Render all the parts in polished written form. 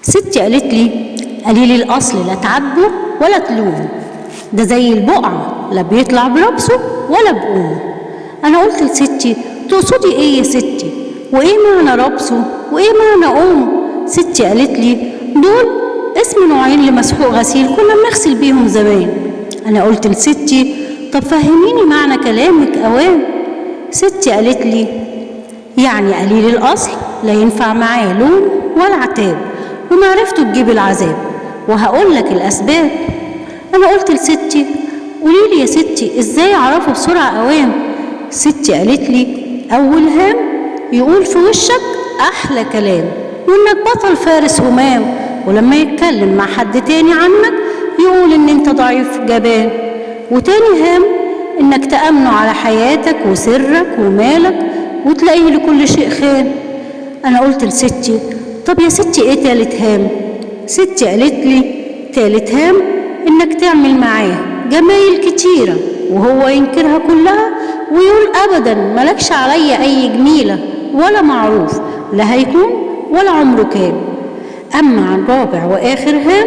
ستي قالت لي قليل الأصل لا تعاتبه ولا تلومه، ده زي البقعة لا بيطلع بربسه ولا بقومه. أنا قلت لستي تقصدي إيه يا ستي؟ وإيه معنى ربسه؟ وإيه معنى قومه؟ ستي قالت لي دول اسم نوعين لمسحوق غسيل كنا بنغسل بيهم زمان. أنا قلت لستي طب فهميني معنى كلامك أوام. ستي قالت لي يعني قليل الأصل لا ينفع معاه لوم ولا عتاب، ومعرفته تجيب العذاب، وهقول لك الأسباب. أنا قلت لستي قوليلي يا ستي إزاي أعرفه بسرعة أوام. ستي قالت لي أول هام يقول في وشك أحلى كلام، وإنك بطل فارس همام، ولما يتكلم مع حد تاني عنك يقول إن أنت ضعيف جبان. وتاني هام إنك تأمنه على حياتك وسرك ومالك وتلاقيه لكل شيء خان. أنا قلت لستي طب يا ستي إيه تالت هام؟ ستي قالت لي تالت هام إنك تعمل معاه جمايل كتيرة وهو ينكرها كلها ويقول أبدا ملكش عليا أي جميلة ولا معروف لا هيكون ولا عمره كان. أما عن رابع وآخر هام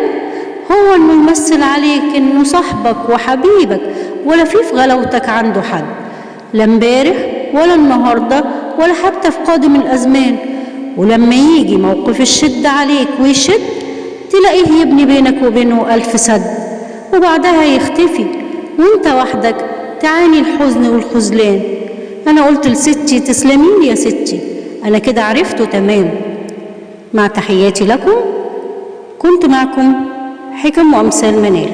هو إنه يمثل عليك إنه صاحبك وحبيبك ولا في غلاوتك عنده حد، لا امبارح ولا النهارده ولا حتى في قادم الأزمان. ولما يجي موقف الشد عليك ويشد تلاقيه يبني بينك وبينه ألف سد، وبعدها يختفي وانت وحدك تعاني الحزن والخذلان. أنا قلت لستي تسلميلي يا ستي، أنا كده عرفته تمام. مع تحياتي لكم، كنت معكم حكم وأمثال منال.